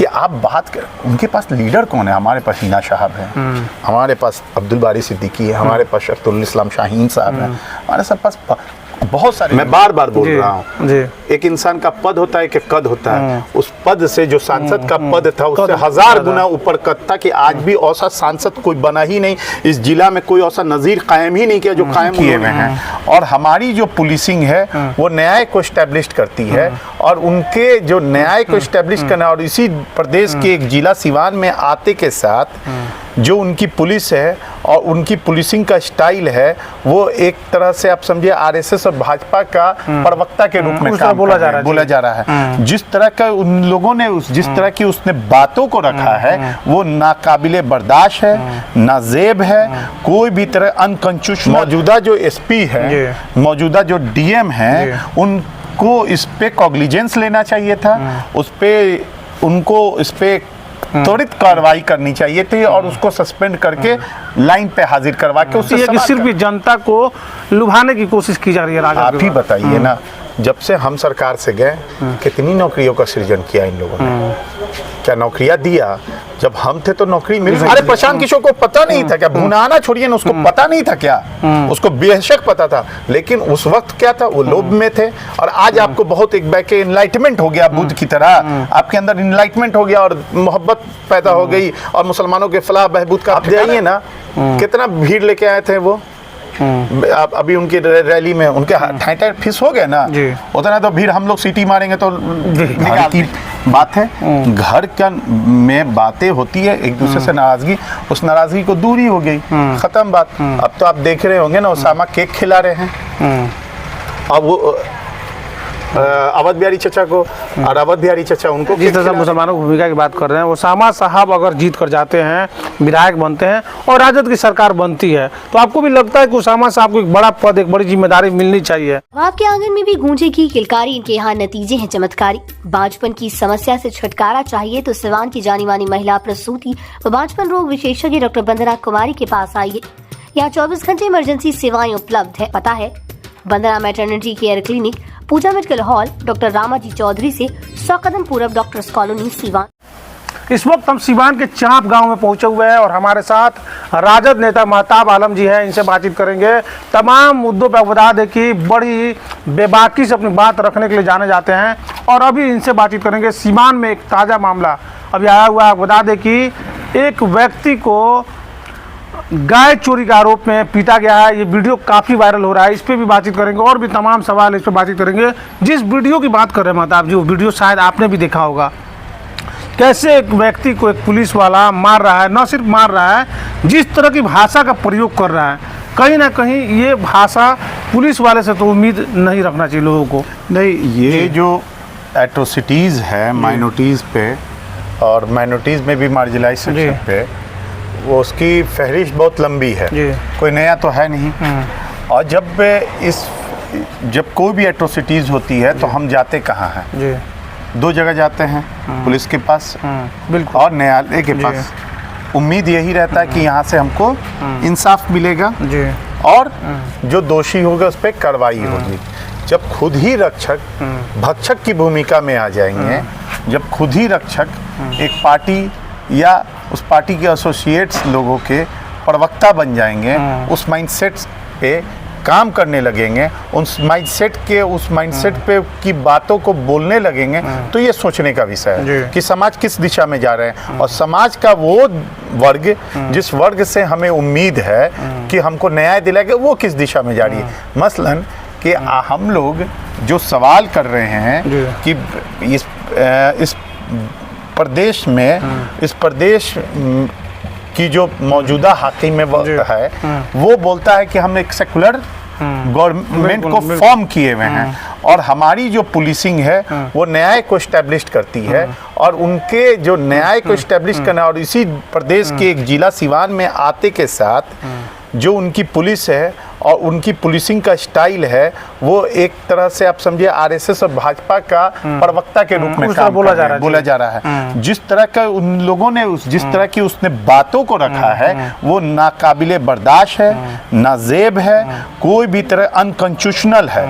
कि आप बात कर, उनके पास लीडर कौन है? हमारे पास हिना साहब हैं, हमारे पास अब्दुल बारी सिद्दीकी है, हमारे पास शख्तुल इस्लाम शाहीन साहब हैं, हमारे सब पास बहुत सारे। मैं बार बार बोल रहा हूँ, एक इंसान का पद होता है कि कद होता है। उस पद से जो सांसद का पद था उससे 1000 गुना ऊपर कद था कि आज भी ऐसा सांसद कोई बना ही नहीं, इस जिला में कोई ऐसा नजीर कायम ही नहीं किया जो कायम किए हुए हैं। और हमारी जो पुलिसिंग है वो न्याय को एस्टेब्लिश करती है, और उनके जो न्याय को एस्टेब्लिश करना, और इसी प्रदेश के एक जिला सिवान में आते के साथ जो उनकी पुलिस है और उनकी पुलिसिंग का स्टाइल है, वो एक तरह से आप समझिए आरएसएस और भाजपा का प्रवक्ता के रूप में काम बोला जा रहा है। जिस तरह का उन लोगों ने जिस तरह की उसने बातों को रखा है वो नाकाबिले बर्दाश्त है, नाजेब है, कोई भी तरह अनकंजूस। मौजूदा जो एसपी है, मौजूदा जो डीएम है, उनको इस पे कॉग्निजेंस लेना चाहिए था, उस पे उनको इस पे त्वरित कार्रवाई करनी चाहिए थी और उसको सस्पेंड करके लाइन पे हाजिर करवा के उससे सिर्फ जनता को लुभाने की कोशिश की जा रही है। आप ही बताइए ना, जब से हम सरकार से गए कितनी नौकरियों का सृजन किया इन लोगों ने? क्या नौकरियां दिया? जब हम थे तो नौकरी मिल रही। अरे प्रशांत किशोर को पता नहीं था क्या? भुनाना छोड़िए ना, उसको पता नहीं था क्या? उसको बेशक पता था, लेकिन उस वक्त क्या था, वो लोभ में थे। और आज आपको बहुत एक बैके इनलाइटमेंट हो गया, बुद्ध की तरह आपके अंदर इनलाइटमेंट हो गया और मोहब्बत पैदा हो गई और मुसलमानों के फलाह बहबूद का। आप जाइए ना, कितना भीड़ लेके आए थे वो। आप अभी उनकी रैली में उनके ठाई फिस हो गए ना, उतना तो भीड़ हम लोग सीटी मारेंगे तो निकाल की बात है। घर क्या में बातें होती है, एक दूसरे से नाराजगी, उस नाराजगी को दूरी हो गई, खत्म बात। अब तो आप देख रहे होंगे ना, उसामा केक खिला रहे हैं। अब वो अवध बिहारी चचा को, और अवध बिहारी चचा उनको, जिस तरह मुसलमानों की भूमिका की बात कर रहे हैं, उसामा साहब अगर जीत कर जाते हैं, विधायक बनते हैं और राजद की सरकार बनती है, तो आपको भी लगता है कि उसामा साहब को एक बड़ा पद, एक बड़ी जिम्मेदारी मिलनी चाहिए? आपके आंगन में भी गूंजेगी किलकारी, इनके यहाँ नतीजे हैं चमत्कारी। बांझपन की समस्या से छुटकारा चाहिए तो सिवान की जानी मानी महिला प्रसूति व बांझपन रोग विशेषज्ञ डॉक्टर वंदना कुमारी के पास आइए। यहाँ 24 घंटे इमरजेंसी सेवाएं उपलब्ध है। पता है Vandana maternity care clinic, Pooja medical hall, doctor Ramaji Chaudhary से 100 कदम पूर्व, डॉक्टर्स कॉलोनी, सीवान। इस वक्त हम सीवान के चांप गांव में पहुंचे हुए हैं और हमारे साथ राजद नेता महताब आलम जी हैं। इनसे बातचीत करेंगे, तमाम मुद्दों पर बता दें कि बड़ी बेबाकी से अपनी बात रखने के लिए जाने जाते हैं। और अभी इनसे बातचीत करेंगे, सीवान में एक ताज़ा मामला अभी आया हुआ है। बता दें कि एक व्यक्ति को गाय चोरी के आरोप में पीटा गया है। ये वीडियो काफ़ी वायरल हो रहा है, इस पर भी बातचीत करेंगे और भी तमाम सवाल इस पर बातचीत करेंगे। जिस वीडियो की बात कर रहे हैं महताब जी, वो वीडियो शायद आपने भी देखा होगा, कैसे एक व्यक्ति को एक पुलिस वाला मार रहा है। न सिर्फ मार रहा है, जिस तरह की भाषा का प्रयोग कर रहा है, कहीं ना कहीं ये भाषा पुलिस वाले से तो उम्मीद नहीं रखना चाहिए लोगों को। नहीं, ये जो एट्रोसिटीज़ है माइनॉरिटीज़ पे, और माइनॉरिटीज़ में भी मार्जिनलाइज्ड सेक्शन पे, वो उसकी फहरिस्त बहुत लंबी है, कोई नया तो है नहीं। और जब कोई भी एट्रोसिटीज़ होती है तो हम जाते कहाँ हैं? दो जगह जाते हैं, पुलिस के पास बिल्कुल, और न्यायालय के पास। उम्मीद यही रहता है कि यहाँ से हमको इंसाफ मिलेगा और जो दोषी होगा उस पर कार्रवाई होगी। जब खुद ही रक्षक भक्षक की भूमिका में आ जाएंगे, जब खुद ही रक्षक एक पार्टी या उस पार्टी के एसोसिएट्स लोगों के प्रवक्ता बन जाएंगे, उस माइंडसेट पे काम करने लगेंगे, उस माइंडसेट पे की बातों को बोलने लगेंगे, तो ये सोचने का विषय है कि समाज किस दिशा में जा रहे हैं। और समाज का वो वर्ग जिस वर्ग से हमें उम्मीद है कि हमको न्याय दिलाएगा, वो किस दिशा में जा रही है। मसलन कि हम लोग जो सवाल कर रहे हैं कि इस प्रदेश में, इस प्रदेश की जो मौजूदा हाकिम है वो बोलता है कि हम एक सेकुलर गवर्नमेंट को फॉर्म किए हुए हैं, और हमारी जो पुलिसिंग है वो न्याय को एस्टेब्लिश करती है। और उनके जो न्याय को एस्टेब्लिश करना, और इसी प्रदेश के एक जिला सिवान में आते के साथ जो उनकी पुलिस है और उनकी पुलिसिंग का स्टाइल है, वो एक तरह से आप समझिए आरएसएस और भाजपा का प्रवक्ता के रूप में काम बोला जा रहा है। जिस तरह का उन लोगों ने जिस तरह की उसने बातों को रखा है वो नाकाबिले बर्दाश्त है, नाजेब है, कोई भी तरह अनकंस्टिट्यूशनल है।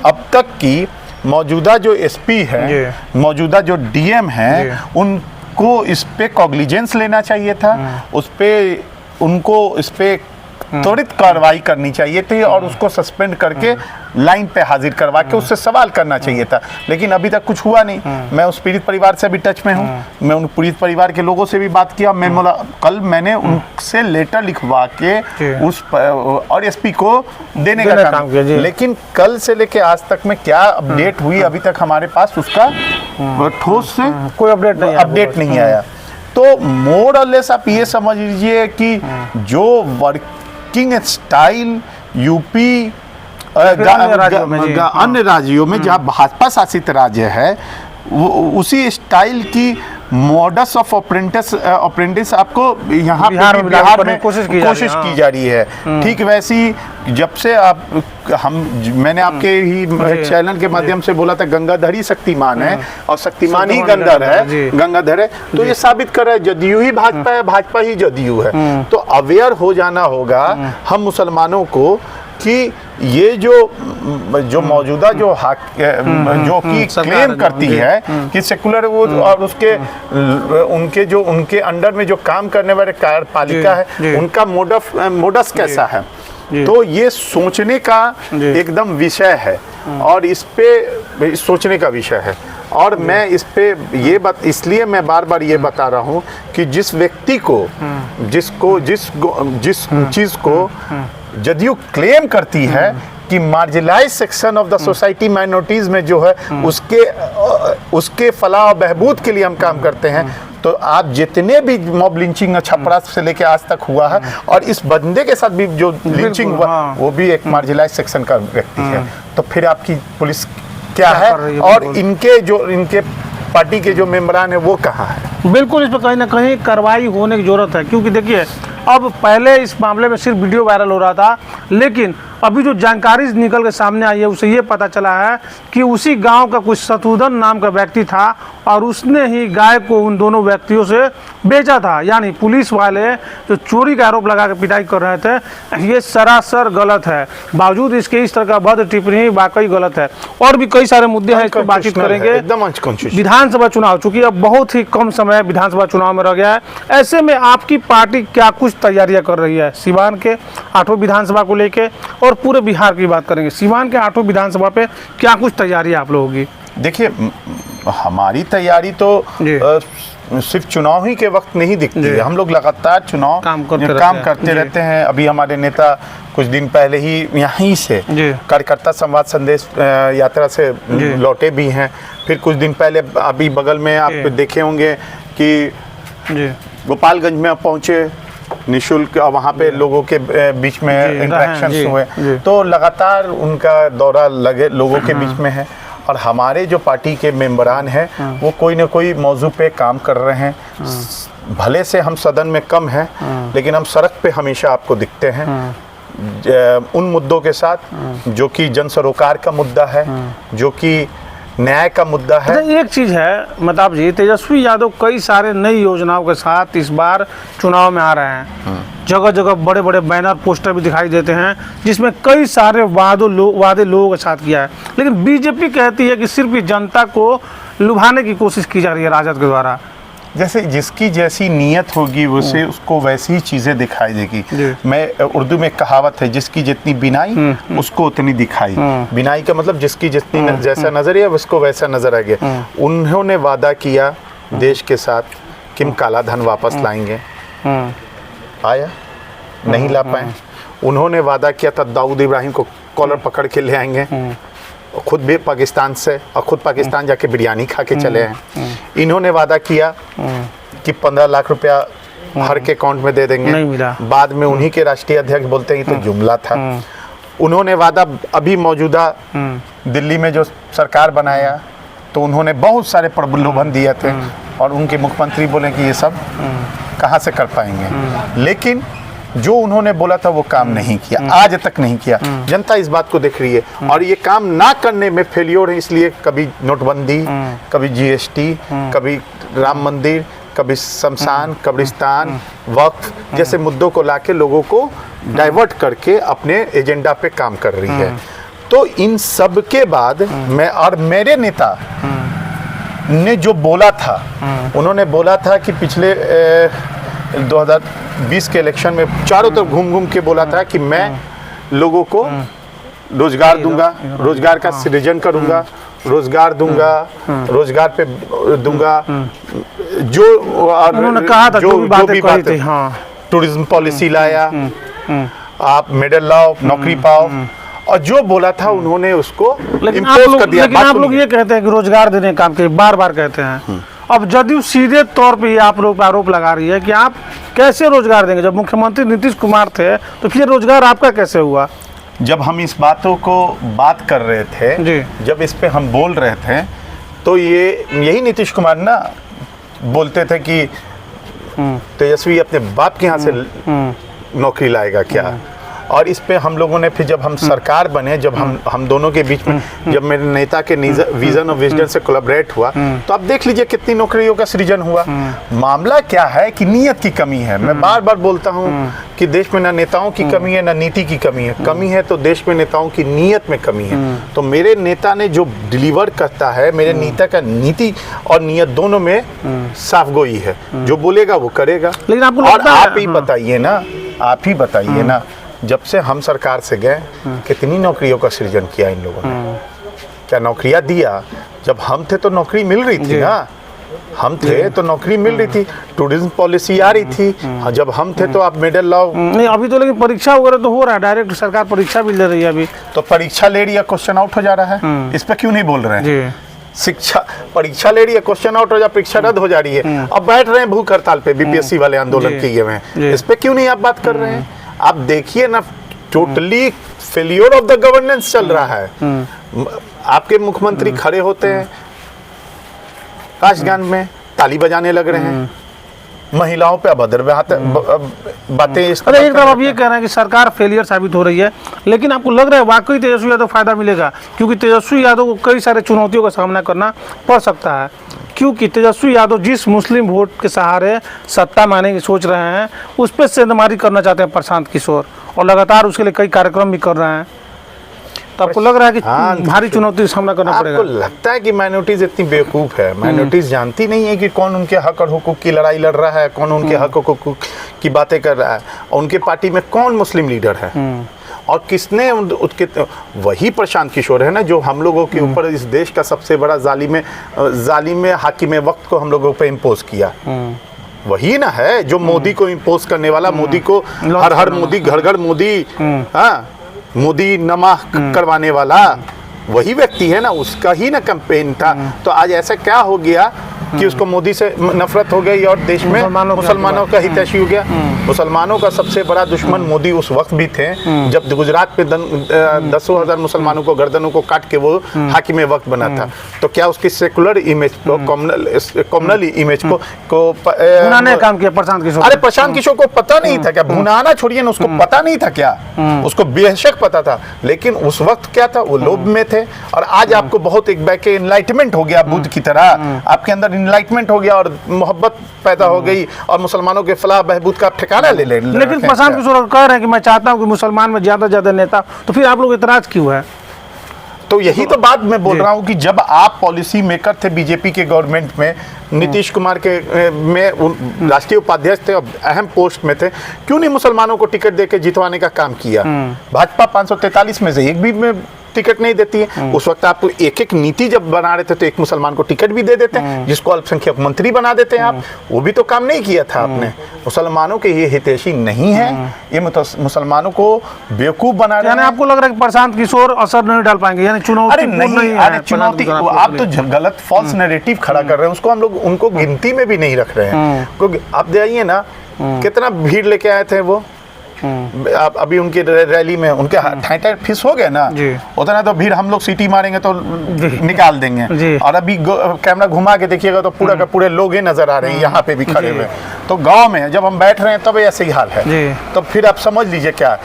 अब तक की मौजूदा जो एसपी है, मौजूदा जो डीएम है, उनको उनको इस पे कॉग्निजेंस लेना चाहिए था, उस पे उनको इस पे त्वरित कार्रवाई करनी चाहिए थी और उसको सस्पेंड करके लाइन पे हाजिर करवा के उससे सवाल करना चाहिए था। लेकिन अभी तक कुछ हुआ नहीं। मैं उस पीड़ित परिवार से भी टच में हूँ, मैं उन पीड़ित परिवार के लोगों से भी बात किया। कल मैंने उनसे लेटर लिखवा के उस और एसपी को देने का काम किया। लेकिन कल से लेके आज तक में क्या अपडेट हुई, अभी तक हमारे पास उसका ठोस से कोई अपडेट नहीं आया। तो मोर और लेस आप ये समझ लीजिए कि जो वर्किंग स्टाइल यूपी अन्य राज्यों में जहाँ भाजपा शासित राज्य है उसी स्टाइल की मॉडस ऑफ अप्रेंटिस आपको यहाँ बिहार में कोशिश की जा रही है। ठीक वैसी जब से मैंने आपके ही चैनल के माध्यम से बोला था गंगाधर शक्तिमान है और शक्तिमान ही गंगाधर है, तो ये साबित कर रहा है जदयू ही भाजपा है, भाजपा ही जदयू है। तो अवेयर हो जाना होगा हम मुसलमानों को कि ये जो मौजूदा जो कि क्लेम करती है कि सेकुलर वो और उनके अंडर में जो काम करने वाले कार्यपालिका है उनका मोडस कैसा है, तो ये सोचने का एकदम विषय है और इस पे सोचने का विषय है। और मैं इस पे इसलिए मैं बार बार ये बता रहा हूँ कि जिस व्यक्ति को जिस चीज को जदयू क्लेम करती है कि marginalize section of the society minorities में जो है उसके फलाह और बहबूद के लिए हम काम करते हैं, तो आप जितने भी मॉब लिंचिंग छपरा से लेके आज तक हुआ है और इस बंदे के साथ भी जो लिंचिंग हुआ वो भी एक मार्जिनलाइज सेक्शन का व्यक्ति है, तो फिर आपकी पुलिस क्या है और इनके पार्टी के जो मेंबरान है वो कहाँ है? बिल्कुल, इस पर कहीं ना कहीं कार्रवाई होने की जरूरत है, क्योंकि देखिए अब पहले इस मामले में सिर्फ वीडियो वायरल हो रहा था, लेकिन अभी जो जानकारी निकल के सामने आई है उसे ये पता चला है कि उसी गांव का कुछ शत्रुधन नाम का व्यक्ति था और उसने ही गाय को उन दोनों व्यक्तियों से बेचा था। यानी पुलिस वाले जो चोरी का आरोप लगा के पिटाई कर रहे थे ये सरासर गलत है। बावजूद इसके इस तरह का भद्र टिप्पणी वाकई गलत है। और भी कई सारे मुद्दे हैं, इस पर बातचीत करेंगे। विधानसभा चुनाव, चूंकि अब बहुत ही कम समय विधानसभा चुनाव में रह गया है, ऐसे में आपकी पार्टी क्या कुछ तैयारियां कर रही है सीवान के 8वें विधानसभा को लेके, और पूरे बिहार की बात करेंगे, सीवान के 8वें विधानसभा पे क्या कुछ तैयारी आप लोगों की? देखिए, हमारी तैयारी तो सिर्फ चुनाव ही के वक्त नहीं दिखती है, हम लोग लगातार चुनाव काम करते रहते हैं। अभी हमारे नेता कुछ दिन पहले ही यहीं से कार्यकर्ता संवाद संदेश यात्रा से लौटे भी हैं। फिर कुछ दिन पहले अभी बगल में आप देखे होंगे कि गोपालगंज में पहुंचे निःशुल्क, वहाँ पे लोगों के बीच में इंटरेक्शंस हुए, तो लगातार उनका दौरा लगे लोगों के बीच में है। और हमारे जो पार्टी के मेंबरान हैं वो कोई ना कोई मौजू पे काम कर रहे हैं। भले से हम सदन में कम हैं, लेकिन हम सड़क पे हमेशा आपको दिखते हैं उन मुद्दों के साथ जो कि जन सरोकार का मुद्दा है, जो कि न्याय का मुद्दा है। एक चीज है महताब जी, तेजस्वी यादव कई सारे नई योजनाओं के साथ इस बार चुनाव में आ रहे हैं। जगह जगह बड़े बड़े बैनर पोस्टर भी दिखाई देते हैं जिसमें कई सारे वादे लोगों के साथ किया है, लेकिन बीजेपी कहती है कि सिर्फ जनता को लुभाने की कोशिश की जा रही है राजद के द्वारा। जैसे जिसकी जैसी नीयत होगी उसे उसको वैसी ही चीजें दिखाई देगी। मैं उर्दू में कहावत है, जिसकी जितनी बिनाई उसको उतनी दिखाई। बिनाई का मतलब जिसकी जितनी जैसा नजरिया उसको वैसा नजर आ गया। उन्होंने वादा किया देश के साथ कि हम काला धन वापस लाएंगे, आया नहीं ला पाए। उन्होंने वादा किया था दाऊद इब्राहिम को कॉलर पकड़ के ले आएंगे, खुद भी पाकिस्तान से, और खुद पाकिस्तान जाके बिरयानी खा के चले हैं। इन्होंने वादा किया कि 15 लाख रुपया हर के अकाउंट में दे देंगे, नहीं मिला। बाद में उन्हीं के राष्ट्रीय अध्यक्ष बोलते हैं कि तो जुमला था। उन्होंने वादा अभी मौजूदा दिल्ली में जो सरकार बनाया तो उन्होंने बहुत सारे प्रलोभन दिए थे और उनके मुख्यमंत्री बोले कि ये सब कहाँ से कर पाएंगे। लेकिन जो उन्होंने बोला था वो काम नहीं किया, आज तक नहीं किया। जनता इस बात को देख रही है और ये काम ना करने में फेलियर है। इसलिए कभी नोटबंदी, कभी जीएसटी, कभी राम मंदिर, कभी शमशान, कब्रिस्तान, वक्फ जैसे मुद्दों को लाके लोगों को डाइवर्ट करके अपने एजेंडा पे काम कर रही है। तो इन सब के बाद मैं और मेरे नेता ने जो बोला था, उन्होंने बोला था कि पिछले 2020 के इलेक्शन में चारों तरफ घूम घूम के बोला था कि मैं लोगों को रोजगार दूंगा, रोजगार का सृजन करूंगा, रोजगार दूंगा, रोजगार पे दूंगा, जो उन्होंने कहा था जो भी बातें थी, हाँ, टूरिज्म पॉलिसी लाया, आप मेडल लाओ, नौकरी पाओ, और जो बोला था उन्होंने उसको इम्पोज कर दिया। लेकिन आप लोग ये कहते हैं कि रोजगार देने का काम के बार बार कहते हैं। अब जदयू सीधे तौर पे आप लोग पर आरोप लगा रही है कि आप कैसे रोजगार देंगे, जब मुख्यमंत्री नीतीश कुमार थे तो फिर रोजगार आपका कैसे हुआ? जब हम इस बातों को बात कर रहे थे जी, जब इस पे हम बोल रहे थे तो यही नीतीश कुमार ना बोलते थे कि तेजस्वी अपने बाप के यहाँ से नौकरी लाएगा क्या। और इस पे हम लोगों ने फिर जब हम सरकार बने, जब हम दोनों के बीच में जब मेरे नेता के विजन और विजन से कोलैबोरेट हुआ, तो आप देख लीजिए कितनी नौकरियों का सृजन हुआ। मामला क्या है कि नीयत की कमी है। मैं बार बार बोलता हूँ कि देश में ना नेताओं की कमी है ना नीति की कमी है। कमी है तो देश में नेताओं की नीयत में कमी है। तो मेरे नेता ने जो डिलीवर करता है, मेरे नेता का नीति और नीयत दोनों में साफ गोई है। जो बोलेगा वो करेगा। लेकिन आपको और लगता है, आप ही बताइए ना, आप ही बताइए ना, जब से हम सरकार से गए कितनी नौकरियों का सृजन किया इन लोगों ने? क्या नौकरियां दिया? जब हम थे तो नौकरी मिल रही थी ना, हम थे तो नौकरी मिल रही थी, टूरिज्म पॉलिसी आ रही थी। जब हम थे तो आप मेडल लाओ। नहीं अभी तो लेकिन परीक्षा वगैरह तो हो रहा है, डायरेक्ट सरकार परीक्षा भी ले रही है अभी। तो परीक्षा ले रही है, क्वेश्चन आउट हो जा रहा है, इस पे क्यों नहीं बोल रहे हैं? शिक्षा परीक्षा ले रही है, क्वेश्चन आउट हो जा, परीक्षा रद्द हो जा रही है, अब बैठ रहे हैं भूख हड़ताल पे, बीपीएससी वाले आंदोलन किए हुए हैं। इस पे क्यों नहीं आप बात कर रहे हैं? आप देखिए ना, totally failure of the governance चल रहा है। आपके मुख्यमंत्री खड़े होते हैं राष्ट्रगान में, ताली बजाने लग रहे हैं, महिलाओं पे अभद्र बातें। अरे एक तरफ आप ये कह रहे हैं कि सरकार फेलियर साबित हो रही है, लेकिन आपको लग रहा है वाकई तेजस्वी यादव फायदा मिलेगा? क्योंकि तेजस्वी यादव को कई सारे चुनौतियों का सामना करना पड़ सकता है, क्योंकि तेजस्वी यादव जिस मुस्लिम वोट के सहारे सत्ता में आने की सोच रहे हैं उस पर सेंधमारी करना चाहते हैं प्रशांत किशोर, और लगातार उसके लिए कई कार्यक्रम भी कर रहे हैं। तो आपको लग रहा है कि भारी चुनौती का सामना करना पड़ेगा? आपको लगता है कि माइनॉरिटीज इतनी बेवकूफ है? माइनॉरिटीज जानती नहीं है कि कौन उनके हक और हुकूक की लड़ाई लड़ रहा है, कौन उनके हक और हुकूक की बातें कर रहा है, और उनके पार्टी में कौन मुस्लिम लीडर है, और किसने उसके। वही प्रशांत किशोर है ना जो हम लोगों के ऊपर इस देश का सबसे बड़ा जालिम हाकिम वक्त को हम लोगों पे इम्पोज किया। वही ना है जो मोदी को इम्पोज करने वाला, मोदी को हर हर मोदी, घर घर मोदी, हाँ, मोदी नमः करवाने वाला वही व्यक्ति है ना, उसका ही ना कैंपेन था। तो आज ऐसा क्या हो गया कि उसको मोदी से नफरत हो गई और देश में मुसलमानों का हितैषी हो गया? मुसलमानों का सबसे बड़ा दुश्मन मोदी उस वक्त भी थे जब गुजरात पे 10,000 मुसलमानों को गर्दनों को काट के वो हाकिम वक्त बना था। तो क्या उसकी सेकुलर इमेज को, कॉमनल इमेज को भुनाने काम किया प्रशांत किशोर? अरे प्रशांत किशोर को पता नहीं था क्या? भुनाना छोड़िए ना, उसको पता नहीं था क्या? उसको बेशक पता था, लेकिन उस वक्त क्या था, वो लोभ में थे। और आज आपको बहुत एक बैक एनलाइटमेंट हो गया बुद्ध की तरह, आपके अंदर इनलाइटमेंट हो गया और मोहब्बत पैदा हो गई और मुसलमानों के फलाह बहबूद का ठिकाना ले लेकिन प्रशांत किशोर कह रहे हैं कि मैं चाहता हूं कि मुसलमान में ज्यादा से ज्यादा नेता, तो फिर आप लोग इतराज क्यों है? तो यही तो बात मैं बोल रहा हूं कि जब आप पॉलिसी मेकर थे बीजेपी के गवर्नमेंट में, नीतीश कुमार के में राष्ट्रीय उपाध्यक्ष थे और अहम पोस्ट में थे, क्यों नहीं मुसलमानों को टिकट देके जितवाने का काम किया? भाजपा 543 में से एक भी में टिकट नहीं देती है। उस वक्त आप एक एक नीति जब बना रहे थे तो एक मुसलमान को टिकट भी दे देते हैं, जिसको अल्पसंख्यक मंत्री बना देते हैं आप। वो भी तो काम नहीं किया था आपने। मुसलमानों के ये हितैषी नहीं है, ये मुसलमानों को बेवकूफ बना रहे हैं। यानी आपको लग रहा है कि प्रशांत किशोर असर नहीं डाल पाएंगे, यानी चुनौती? अरे नहीं, अरे चुनौती आप तो गलत फॉल्स नैरेटिव खड़ा कर रहे हैं, उसको हम लोग उनको गिनती में भी नहीं रख रहे हैं। क्योंकि आप देखिए ना कितना भीड़ लेके आए थे वो, आप अभी उनकी रैली में उनके ठाई फिस हो गए ना, उतना तो भीड़ हम लोग सीटी मारेंगे तो निकाल देंगे। और अभी कैमरा घुमा के देखिएगा तो पूरा का पूरे लोग ही नजर आ रहे हैं यहाँ पे भी खड़े हुए। तो गांव में जब हम बैठ रहे हैं तब ऐसे ही हाल है। तो फिर आप समझ लीजिए क्या,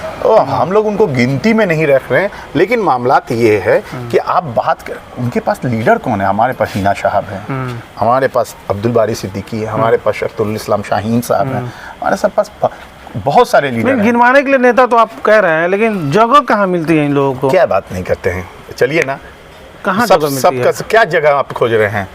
हम लोग उनको गिनती में नहीं रख रहे हैं। लेकिन मामला ये है कि आप बात कर, उनके पास लीडर कौन है? हमारे पास हिना साहब है, हमारे पास अब्दुल बारी सिद्दीकी है, हमारे पास शख्तुल इस्लाम शाहीन साहब है, हमारे सब पास बहुत सारे लीडर हैं। गिनवाने के लिए नेता तो आप कह रहे हैं, लेकिन जगह कहाँ मिलती है इन लोगों को? क्या बात नहीं करते हैं, चलिए ना, कहाँ सब क्या जगह आप खोज रहे हैं?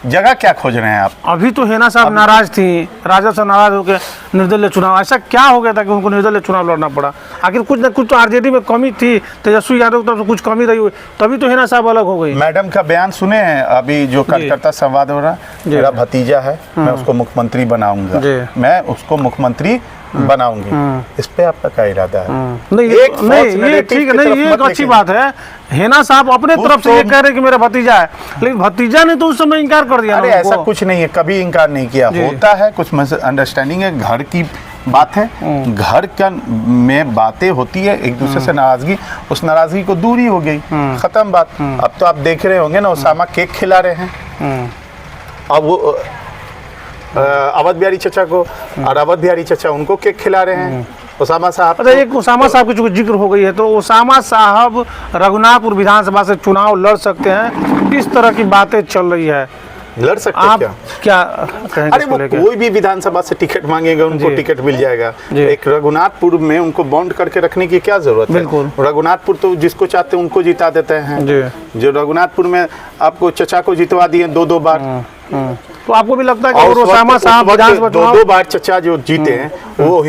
जगह क्या खोज रहे हैं आप? अभी तो हेना साहब नाराज थी, राजद से नाराज होकर निर्दलीय चुनाव, ऐसा क्या हो गया था कि उनको निर्दलीय चुनाव लड़ना पड़ा? आखिर कुछ न कुछ तो आरजेडी में कमी थी, तेजस्वी यादव की तरफ से कुछ कमी रही हुई, तभी तो हेना साहब अलग हो गई। मैडम का बयान सुने हैं अभी जो कार्यकर्ता संवाद हो रहा, मेरा भतीजा है, मैं उसको मुख्यमंत्री बनाऊंगा, मैं उसको मुख्यमंत्री बनाऊंगी, इस पे आपका क्या इरादा है? नहीं ये ठीक है, नहीं ये एक अच्छी बात है। हेना साहब अपने तरफ से ये कह रहे कि मेरा भतीजा है, लेकिन भतीजा ने तो उस समय इनकार कर दिया। अरे ऐसा कुछ नहीं है, कभी इनकार नहीं किया, होता है कुछ अंडरस्टैंडिंग है, घर की बात है, घर का में बातें होती है, एक दूसरे से नाराजगी, उस नाराजगी को दूरी हो गई, खत्म बात। अब तो आप देख रहे होंगे ना, उसामा केक खिला रहे हैं, अब वो अवध बिहारी चचा को, और अवध बिहारी चचा उनको केक खिला रहे हैं। उसामा साहब, अच्छा एक उसामा साहब की जो जिक्र हो गई है, तो उसामा साहब रघुनाथपुर विधानसभा से चुनाव लड़ सकते हैं, इस तरह की बातें चल रही है, लड़ सकते आप क्या कहेंगे? अरे वो कोई भी विधानसभा से टिकट मांगेगा, उनको टिकट मिल जाएगा। एक रघुनाथपुर में उनको बॉन्ड करके रखने की क्या जरूरत है? बिल्कुल, रघुनाथपुर तो जिसको चाहते हैं उनको जिता देते हैं। जो रघुनाथपुर में आपको चचा को जितवा दिए 2-2 बार, तो आपको भी लगता है कि उसामा साहब विधानसभा 2-2 बार चचा जो जीते हैं, वो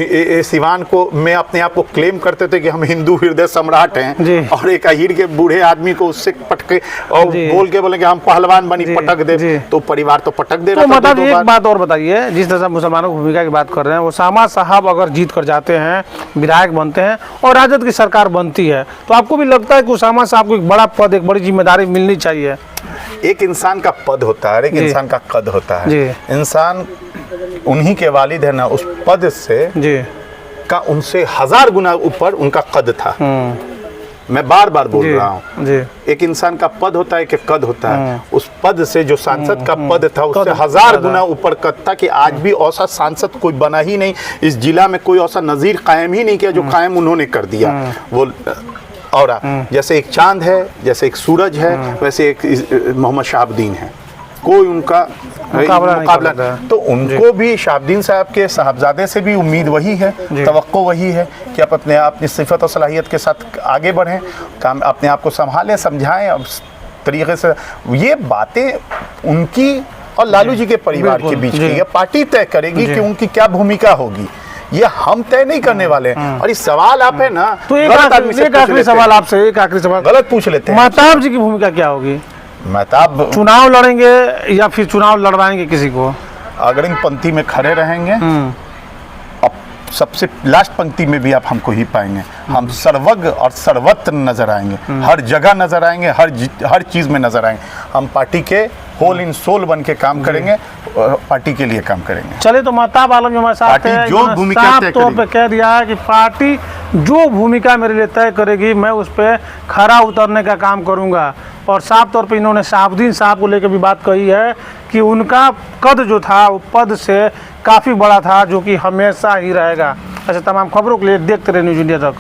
सिवान को में अपने आप को क्लेम करते थे कि हम हिंदू हृदय सम्राट हैं, और एक अहीर के बूढ़े आदमी को उससे पटके और बोल के बोले कि हम पहलवान बनी पटक दे, तो परिवार तो पटक दे रहा था। मतलब एक बात और बताइए, जिस तरह से मुसलमानों की भूमिका की बात कर रहे हैं, उसामा साहब अगर जीत कर जाते हैं, विधायक बनते हैं और राजद की सरकार बनती है, तो आपको भी लगता है कि उसामा साहब को एक बड़ा पद, एक बड़ी जिम्मेदारी मिलनी चाहिए? एक इंसान का पद होता है, एक इंसान का कद होता है। इंसान उन्हीं के वालिद है ना, उस पद से का उनसे 1000 गुना ऊपर उनका कद था। मैं बार बार बोल रहा हूँ, एक इंसान का पद होता है, एक कद होता है। उस पद से जो सांसद का पद था, उससे 1000 गुना ऊपर कद था, कि आज भी ऐसा सांसद कोई बना ही नहीं, इस जिला में कोई ऐसा नजीर कायम ही नहीं किया जो कायम उन्होंने कर दिया। वो और जैसे एक चांद है, जैसे एक सूरज है, वैसे एक मोहम्मद शहाबुद्दीन है, कोई उनका मुकाबला नहीं। तो उनको भी शहाबुद्दीन साहब के साहबजादे से भी उम्मीद वही है, तवक्को वही है कि आप अपनी सिफत और सलाहियत के साथ आगे बढ़ें, काम अपने आप को संभालें, समझाएं। अब तरीके से ये बातें उनकी और लालू जी के परिवार के बीच की, ये पार्टी तय करेगी कि उनकी क्या भूमिका होगी, ये हम तय नहीं करने वाले हैं। और इस सवाल आप है ना, तो एक आखिरी सवाल आपसे, एक आखिरी सवाल गलत पूछ लेते हैं, महताब जी की भूमिका क्या होगी? महताब चुनाव लड़ेंगे या फिर चुनाव लड़वाएंगे किसी को? अग्रिम पंक्ति में खड़े रहेंगे, अब सबसे लास्ट पंक्ति में भी आप हमको ही पाएंगे। हम सर्वज्ञ और सर्वत्र नजर आएंगे, हर जगह नजर आएंगे, हर चीज में नजर आएंगे। हम पार्टी के होल इन सोल बन के काम करेंगे, पार्टी के लिए काम करेंगे। चले, तो महताब आलम जो हमारे साथ है, जो भूमिका साफ तौर पे कह दिया है कि पार्टी जो भूमिका मेरे लिए तय करेगी, मैं उस पर खरा उतरने का काम करूंगा। और साफ तौर पे इन्होंने शहाबुद्दीन साहब को लेकर भी बात कही है कि उनका कद जो था वो पद से काफ़ी बड़ा था, जो कि हमेशा ही रहेगा। ऐसे तमाम खबरों के लिए देखते रहे न्यूज़ इंडिया तक।